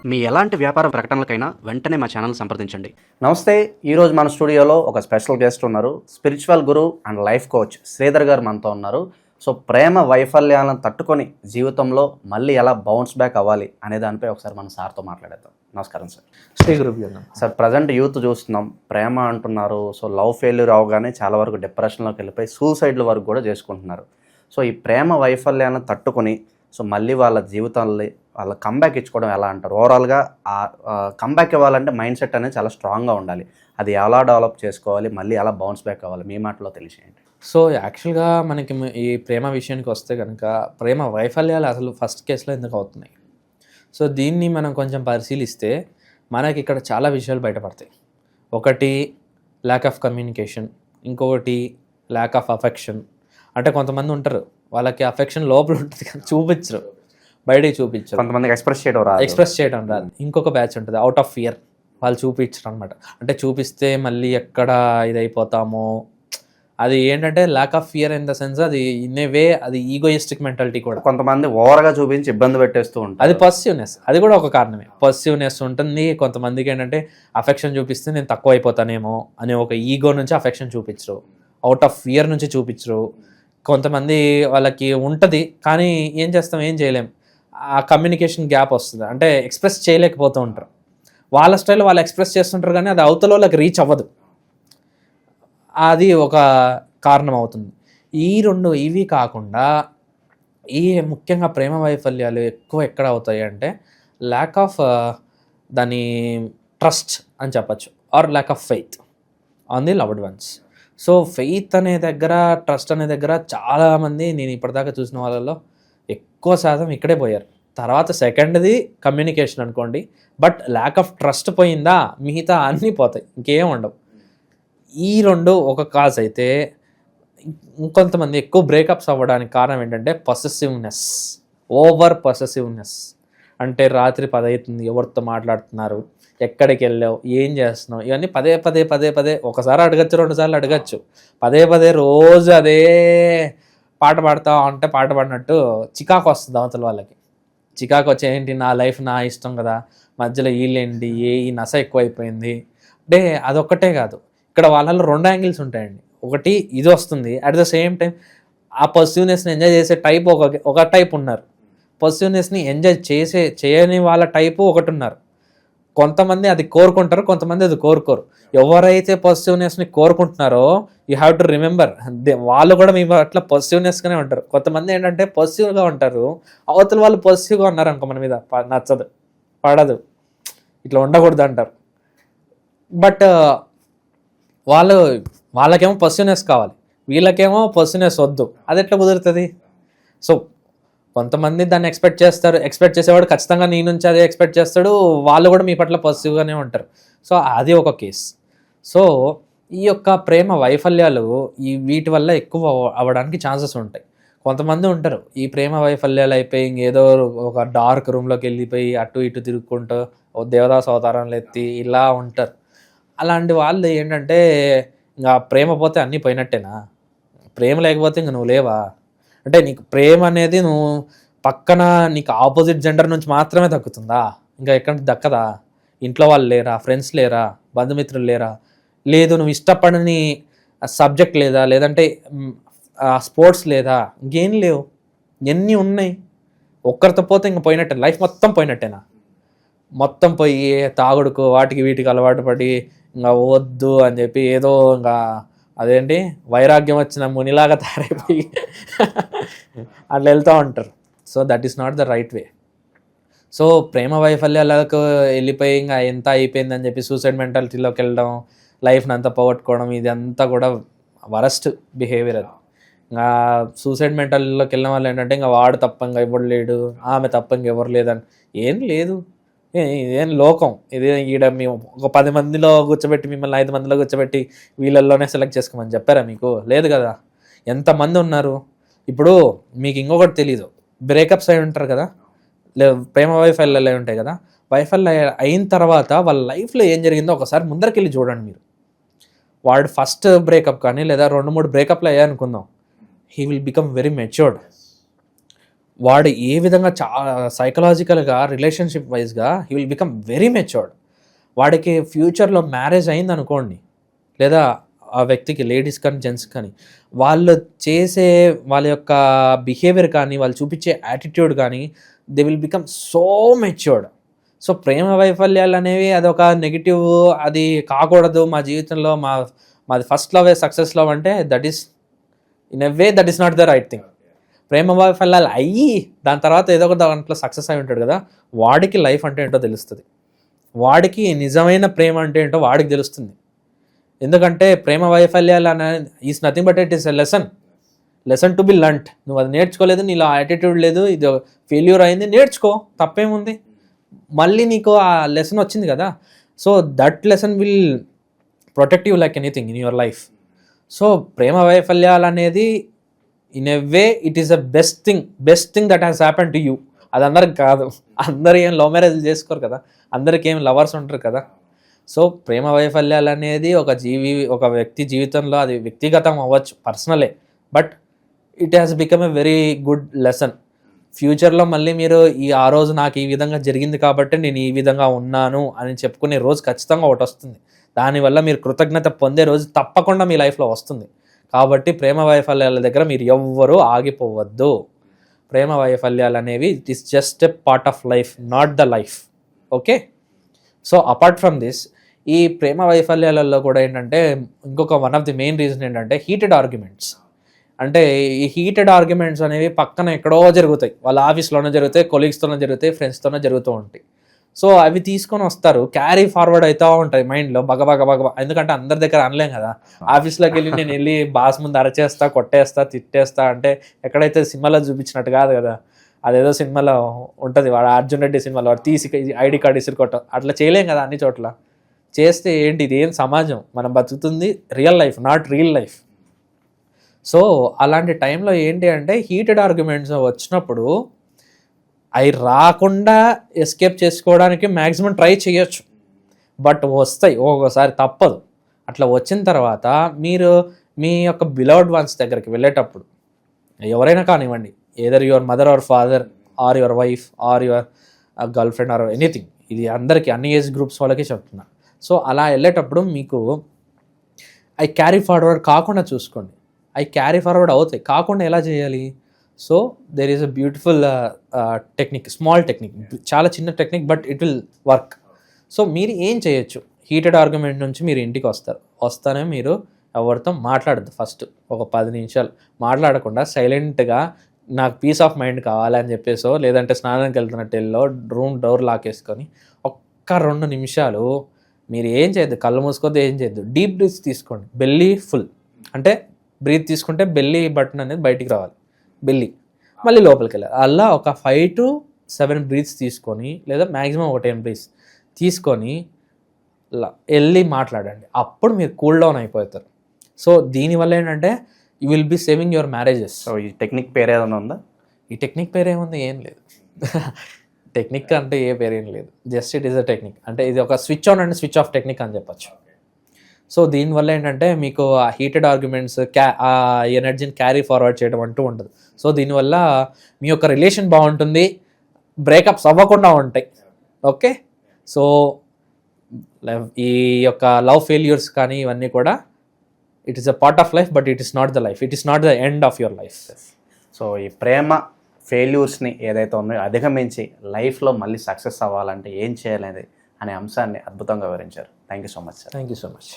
మీ ఎలాంటి వ్యాపార ప్రకటనలకైనా వెంటనే మా ఛానల్ సంప్రదించండి. నమస్తే. ఈరోజు మన స్టూడియోలో ఒక స్పెషల్ గెస్ట్ ఉన్నారు. Spiritual Guru and life coach Sridhar గారు మనతో ఉన్నారు. సో ప్రేమ వైఫల్యాలను తట్టుకొని జీవితంలో మళ్ళీ ఎలా బౌన్స్ బ్యాక్ అవ్వాలి అనే దానిపై ఒకసారి మనం సార్తో మాట్లాడేద్దాం. నమస్కారం sir. Shri Guru sir, present youth చూస్తున్నాం, ప్రేమ అంటున్నారు. సో లవ్ ఫెయిల్యూర్ అవగానే చాలా వరకు డిప్రెషన్లోకి వెళ్ళిపోయి సూసైడ్ల వరకు కూడా చేసుకుంటున్నారు. సో ఈ ప్రేమ వైఫల్యాలను తట్టుకొని సో మళ్ళీ వాళ్ళ జీవితాల్లో వాళ్ళ కంబ్యాక్ ఇచ్చుకోవడం ఎలా అంటారు? ఓవరాల్గా కంబ్యాక్ ఇవ్వాలంటే మైండ్ సెట్ అనేది చాలా స్ట్రాంగ్గా ఉండాలి. అది ఎలా డెవలప్ చేసుకోవాలి, మళ్ళీ ఎలా బౌన్స్ బ్యాక్ అవ్వాలి, మీ మాటలో తెలిసేయండి. సో యాక్చువల్గా మనకి ఈ ప్రేమ విషయానికి వస్తే కనుక ప్రేమ వైఫల్యాలు అసలు ఫస్ట్ కేసులో ఎందుకు అవుతున్నాయి? సో దీన్ని మనం కొంచెం పరిశీలిస్తే మనకి ఇక్కడ చాలా విషయాలు బయటపడతాయి. ఒకటి ల్యాక్ ఆఫ్ కమ్యూనికేషన్, ఇంకొకటి ల్యాక్ ఆఫ్ అఫెక్షన్. అంటే కొంతమంది ఉంటారు, వాళ్ళకి అఫెక్షన్ లోపల ఉంటుంది కానీ చూపించరు, బయటికి చూపించరు. కొంతమందికి ఎక్స్ప్రెస్ చేయడం రాదు. ఇంకొక బ్యాచ్ ఉంటుంది అవుట్ ఆఫ్ ఫియర్, వాళ్ళు చూపించరు అనమాట. అంటే చూపిస్తే మళ్ళీ ఎక్కడ ఇదైపోతామో, అది ఏంటంటే lack of fear in the sense అది ఇన్ ఏ వే అది ఈగోయిస్టిక్ మెంటాలిటీ కూడా. కొంతమంది ఓవర్గా చూపించి ఇబ్బంది పెట్టేస్తూ ఉంటారు. అది పాజిటివ్నెస్, అది కూడా ఒక కారణమే. పాజిటివ్నెస్ ఉంటుంది. కొంతమందికి ఏంటంటే అఫెక్షన్ చూపిస్తే నేను తక్కువ అయిపోతానేమో అనే ఒక ఈగో నుంచి అఫెక్షన్ చూపించరు, అవుట్ ఆఫ్ ఫియర్ నుంచి చూపించరు. కొంతమంది వాళ్ళకి ఉంటుంది కానీ ఏం చేస్తాం, ఏం చేయలేం, ఆ కమ్యూనికేషన్ గ్యాప్ వస్తుంది. అంటే ఎక్స్ప్రెస్ చేయలేకపోతూ ఉంటారు. వాళ్ళ స్టైల్ వాళ్ళు ఎక్స్ప్రెస్ చేస్తుంటారు కానీ అది అవతల వాళ్ళకి రీచ్ అవ్వదు. అది ఒక కారణం అవుతుంది. ఇవి కాకుండా ముఖ్యంగా ప్రేమ వైఫల్యాలు ఎక్కువ ఎక్కడ అవుతాయి అంటే ల్యాక్ ఆఫ్ దాని ట్రస్ట్ అని చెప్పచ్చు, or lack of faith on the loved ones. So faith అనే దగ్గర, ట్రస్ట్ అనే దగ్గర చాలామంది నేను ఇప్పటిదాకా చూసిన వాళ్ళలో ఎక్కువ శాతం ఇక్కడే పోయారు. తర్వాత సెకండ్ది కమ్యూనికేషన్ అనుకోండి, బట్ ల్యాక్ ఆఫ్ ట్రస్ట్ పోయిందా మిగతా అన్నీ పోతాయి, ఇంకేం ఉండవు. ఈ రెండు ఒక కాజ్ అయితే, ఇంకొంతమంది ఎక్కువ బ్రేకప్స్ అవ్వడానికి కారణం ఏంటంటే పొసెసివ్నెస్, ఓవర్ పొసెసివ్నెస్. అంటే రాత్రి 10 అవుతుంది, ఎవరితో మాట్లాడుతున్నారు, ఎక్కడికి వెళ్ళావు, ఏం చేస్తున్నావు, ఇవన్నీ పదే పదే పదే పదే ఒకసారి అడగచ్చు, 2 సార్లు అడగచ్చు, పదే పదే రోజు అదే పాట పాడతా అంటే పాట పాడినట్టు చికాకు వస్తుంది అవతల వాళ్ళకి. చికాకు వచ్చి ఏంటి, నా లైఫ్ నా ఇష్టం కదా, మధ్యలో వీళ్ళేంటి, ఈ నస ఎక్కువైపోయింది అంటే అదొక్కటే కాదు. ఇక్కడ వాళ్ళలో 2 యాంగిల్స్ ఉంటాయండి. ఒకటి ఇది వస్తుంది, అట్ ద సేమ్ టైం ఆ పాజిటివ్నెస్ని ఎంజాయ్ చేసే టైప్ ఒక టైప్ ఉన్నారు, పాజిటివ్నెస్ని ఎంజాయ్ చేయని వాళ్ళ టైపు ఒకటి ఉన్నారు. కొంతమంది అది కోరుకుంటారు, కొంతమంది అది కోరుకోరు. ఎవరైతే పాజిటివ్నెస్ని కోరుకుంటున్నారో యూ హ్యావ్ టు రిమెంబర్, వాళ్ళు కూడా మీ అట్లా పాజిటివ్నెస్గానే ఉంటారు. కొంతమంది ఏంటంటే పాజిటివ్గా ఉంటారు, అవతల వాళ్ళు పాజిటివ్గా ఉన్నారు అనుకో, మన మీద నచ్చదు, ఇట్లా ఉండకూడదు అంటారు. బట్ వాళ్ళకేమో పాజిటివ్నెస్ కావాలి, వీళ్ళకేమో పాజిటివ్నెస్ వద్దు. అది ఎట్లా కుదురుతుంది? సో కొంతమంది దాన్ని ఎక్స్పెక్ట్ చేసేవాడు ఖచ్చితంగా నీ నుంచి అదే ఎక్స్పెక్ట్ చేస్తాడు, వాళ్ళు కూడా మీ పట్ల పాజిటివ్గానే ఉంటారు. సో అది ఒక కేస్. సో ఈ యొక్క ప్రేమ వైఫల్యాలు వీటి వల్ల ఎక్కువ అవ్వడానికి ఛాన్సెస్ ఉంటాయి. కొంతమంది ఉంటారు ఈ ప్రేమ వైఫల్యాలు అయిపోయి ఏదో ఒక డార్క్ రూమ్లోకి వెళ్ళిపోయి అటు ఇటు తిరుగుకుంటూ దేవదాస్ అవతారాలు ఎత్తి ఇలా ఉంటారు. అలాంటి వాళ్ళు ఏంటంటే ఇంకా ప్రేమ పోతే అన్నీ పోయినట్టేనా, ప్రేమ లేకపోతే ఇంక నువ్వు లేవా? అంటే నీకు ప్రేమ అనేది నువ్వు పక్కన నీకు ఆపోజిట్ జెండర్ నుంచి మాత్రమే దక్కుతుందా, ఇంకా ఎక్కడి నుంచి దక్కదా? ఇంట్లో వాళ్ళు లేరా, ఫ్రెండ్స్ లేరా, బంధుమిత్రులు లేరా, లేదు నువ్వు ఇష్టపడని సబ్జెక్ట్ లేదా, లేదంటే స్పోర్ట్స్ లేదా, ఇంకేం లేవు, ఎన్ని ఉన్నాయి. ఒక్కరితో పోతే ఇంక పోయినట్టే, లైఫ్ మొత్తం పోయినట్టేనా? మొత్తం పోయి తాగుడుకు వాటికి వీటికి అలవాటు పడి ఇంకా వద్దు అని చెప్పి ఏదో ఇంకా అదేంటి వైరాగ్యం వచ్చిన మునిలాగా తయారైపోయి అట్లా వెళ్తూ ఉంటారు. So that is not the right way. So ప్రేమ వైఫల్యాలకు వెళ్ళిపోయి ఇంకా ఎంత అయిపోయిందని చెప్పి సూసైడ్ మెంటాలిటీలోకి వెళ్ళడం, లైఫ్ని అంతా పోగొట్టుకోవడం, ఇది అంతా కూడా వరస్ట్ బిహేవియర్. అది ఇంకా సూసైడ్ మెంటాలిటీలోకి వెళ్ళిన వాళ్ళు ఏంటంటే ఇంకా వాడు తప్పంగా ఎవరు లేడు, ఆమె తప్పంగా ఎవరు లేదని. ఏం లేదు, ఇదేం లోకం ఇది. ఈడ మేము ఒక 10 మందిలో కూర్చోబెట్టి మిమ్మల్ని 5 మందిలో కూర్చోబెట్టి వీళ్ళల్లోనే సెలెక్ట్ చేసుకోమని చెప్పారా మీకు? లేదు కదా. ఎంతమంది ఉన్నారు. ఇప్పుడు మీకు ఇంకొకటి తెలీదు, బ్రేకప్స్ అయి ఉంటారు కదా, ప్రేమ వైఫల్యాలు అయి ఉంటాయి కదా. వైఫల్యం అయిన తర్వాత వాళ్ళ లైఫ్లో ఏం జరిగిందో ఒకసారి ముందరికి వెళ్ళి చూడండి మీరు. వాడు ఫస్ట్ బ్రేకప్ కానీ లేదా 2-3 బ్రేకప్లు అయ్యాయి అనుకుందాం, he will become very matured. వాడు ఏ విధంగా సైకలాజికల్గా రిలేషన్షిప్ వైజ్గా he will become very matured. వాడికి ఫ్యూచర్లో మ్యారేజ్ అయింది అనుకోండి, లేదా ఆ వ్యక్తికి లేడీస్ కానీ జెంట్స్ కానీ వాళ్ళు చేసే వాళ్ళ యొక్క బిహేవియర్ కానీ వాళ్ళు చూపించే యాటిట్యూడ్ కానీ they will become so matured. So ప్రేమ వైఫల్యాలు అనేవి అదొక నెగిటివ్, అది కాకూడదు మా జీవితంలో, మాది ఫస్ట్ లవ్ సక్సెస్ లవ్ అంటే that is in a way that is not the right thing. ప్రేమ వైఫల్యాలు అయ్యి దాని తర్వాత ఏదో ఒక దాంట్లో సక్సెస్ అయి ఉంటాడు కదా, వాడికి లైఫ్ అంటే ఏంటో తెలుస్తుంది, వాడికి నిజమైన ప్రేమ అంటే ఏంటో వాడికి తెలుస్తుంది. ఎందుకంటే ప్రేమ వైఫల్యాలు అనేది is nothing but it is a lesson to be learned. నువ్వు అది నేర్చుకోలేదు, నీలో యాటిట్యూడ్ లేదు, ఇది ఫెయిల్యూర్ అయింది, నేర్చుకో, తప్పేముంది. మళ్ళీ నీకు ఆ లెసన్ వచ్చింది కదా, so that lesson will protect you like anything in your life. So ప్రేమ వైఫల్యాలు అనేది in a way it is the best thing that has happen to you. అది అందరికి కాదు, అందరు ఏం లవ్ మ్యారేజ్ చేసుకోరు కదా, అందరికి ఏం లవర్స్ ఉంటారు కదా. సో ప్రేమ వైఫల్యాలు అనేది ఒక వ్యక్తి జీవితంలో అది వ్యక్తిగతం అవ్వచ్చు, పర్సనలే, but it has become a very good lesson. ఫ్యూచర్లో మళ్ళీ మీరు ఆ రోజు నాకు ఈ విధంగా జరిగింది కాబట్టి నేను ఈ విధంగా ఉన్నాను అని చెప్పుకునే రోజు ఖచ్చితంగా ఒకటి వస్తుంది. దానివల్ల మీరు కృతజ్ఞత పొందే రోజు తప్పకుండా మీ లైఫ్లో వస్తుంది. కాబట్టి ప్రేమ వైఫల్యాల దగ్గర మీరు ఎవ్వరూ ఆగిపోవద్దు. ప్రేమ వైఫల్యాలు అనేవి it is just a part of life, not the life. Okay, so apart from this, ఈ ప్రేమ వైఫల్యాలలో కూడా ఏంటంటే ఇంకొక one of the main reason ఏంటంటే హీటెడ్ ఆర్గ్యుమెంట్స్. అంటే ఈ హీటెడ్ ఆర్గ్యుమెంట్స్ అనేవి పక్కన ఎక్కడో జరుగుతాయి, వాళ్ళ ఆఫీస్లోనే జరుగుతాయి, కొలీగ్స్తోనే జరుగుతాయి, ఫ్రెండ్స్తోనే జరుగుతూ ఉంటాయి. సో అవి తీసుకొని వస్తారు, క్యారీ ఫార్వర్డ్ అవుతూ ఉంటాయి మైండ్లో బగ. ఎందుకంటే అందరి దగ్గర అనలేం కదా, ఆఫీస్లోకి వెళ్ళి బాస్ ముందు అరచేస్తా, కొట్టేస్తా, తిట్టేస్తా అంటే ఎక్కడైతే సినిమాలో చూపించినట్టు కాదు కదా. అదేదో సినిమాలో ఉంటుంది, వాడు అర్జున్ రెడ్డి సినిమాలో వాడు తీసి ఐడి కార్డు ఇసురుకోవటం, అట్లా చేయలేం కదా అన్ని చోట్ల. చేస్తే ఏంటి, ఇది ఏం సమాజం, మనం బతుకుతుంది real life, not real life. So అలాంటి టైంలో ఏంటి అంటే హీటెడ్ ఆర్గ్యుమెంట్స్ వచ్చినప్పుడు అవి రాకుండా ఎస్కేప్ చేసుకోవడానికి మ్యాక్సిమం ట్రై చేయొచ్చు, బట్ వస్తాయి, ఒక్కోసారి తప్పదు. అట్లా వచ్చిన తర్వాత మీరు మీ యొక్క బిలవ్డ్ వన్స్ దగ్గరికి వెళ్ళేటప్పుడు ఎవరైనా కానివ్వండి, either your mother or father or your wife or your girlfriend or anything, ఇది అందరికీ అన్ని ఏజ్ గ్రూప్స్ వాళ్ళకి చెప్తున్నా. సో అలా వెళ్ళేటప్పుడు మీకు అవి క్యారీ ఫార్వర్డ్ కాకుండా చూసుకోండి. అవి క్యారీ ఫార్వర్డ్ అవుతాయి, కాకుండా ఎలా చేయాలి? So there is a beautiful technique, small technique, చాలా చిన్న technique, but it will work. So మీరు ఏం చేయొచ్చు, హీటెడ్ ఆర్గ్యుమెంట్ నుంచి మీరు ఇంటికి వస్తానే మీరు ఎవరితో మాట్లాడద్దు. ఫస్ట్ ఒక 10 నిమిషాలు మాట్లాడకుండా సైలెంట్గా నాకు పీస్ ఆఫ్ మైండ్ కావాలని చెప్పేసో, లేదంటే స్నానానికి వెళ్తున్నట్టు రూమ్ డోర్ లాక్ వేసుకొని ఒక్క 2 నిమిషాలు మీరు ఏం చేయొద్దు, కళ్ళు మూసుకోవద్దు, ఏం చేయొద్దు, డీప్ బ్రీత్ తీసుకోండి. బెల్లీ ఫుల్ అంటే బ్రీత్ తీసుకుంటే బెల్లీ బటన్ అనేది బయటికి రావాలి, బెల్లీ మళ్ళీ లోపలికి వెళ్ళాలి. అలా ఒక 5 to 7 బ్రీత్స్ తీసుకొని, లేదా మ్యాక్సిమం ఒక 10 బ్రీత్స్ తీసుకొని వెళ్ళి మాట్లాడండి. అప్పుడు మీరు కూల్ డౌన్ అయిపోతారు. సో దీనివల్ల ఏంటంటే you will be saving your marriages. So ఈ టెక్నిక్ పేరు ఏదైనా ఉందా? ఈ టెక్నిక్ పేరు ఏముంది, ఏం లేదు. టెక్నిక్ అంటే ఏ పేరు ఏం లేదు, just it is a technique. అంటే ఇది ఒక switch on and switch off technique అని చెప్పచ్చు. సో దీనివల్ల ఏంటంటే మీకు ఆ హీటెడ్ ఆర్గ్యుమెంట్స్ ఆ ఎనర్జీని క్యారీ ఫార్వర్డ్ చేయడం అంటూ ఉండదు. సో దీనివల్ల మీ యొక్క రిలేషన్ బాగుంటుంది, బ్రేకప్స్ అవ్వకుండా ఉంటాయి. ఓకే, సో ఈ యొక్క లవ్ ఫెయిల్యూర్స్ కానీ ఇవన్నీ కూడా it is a part of life, but it is not the life, it is not the end of your life. So ఈ ప్రేమ ఫెయిల్యూర్స్ని ఏదైతే ఉన్నాయో అధిగమించి లైఫ్లో మళ్ళీ సక్సెస్ అవ్వాలంటే ఏం చేయాలనేది అనే అంశాన్ని అద్భుతంగా వివరించారు. Thank you so much sir. Thank you so much.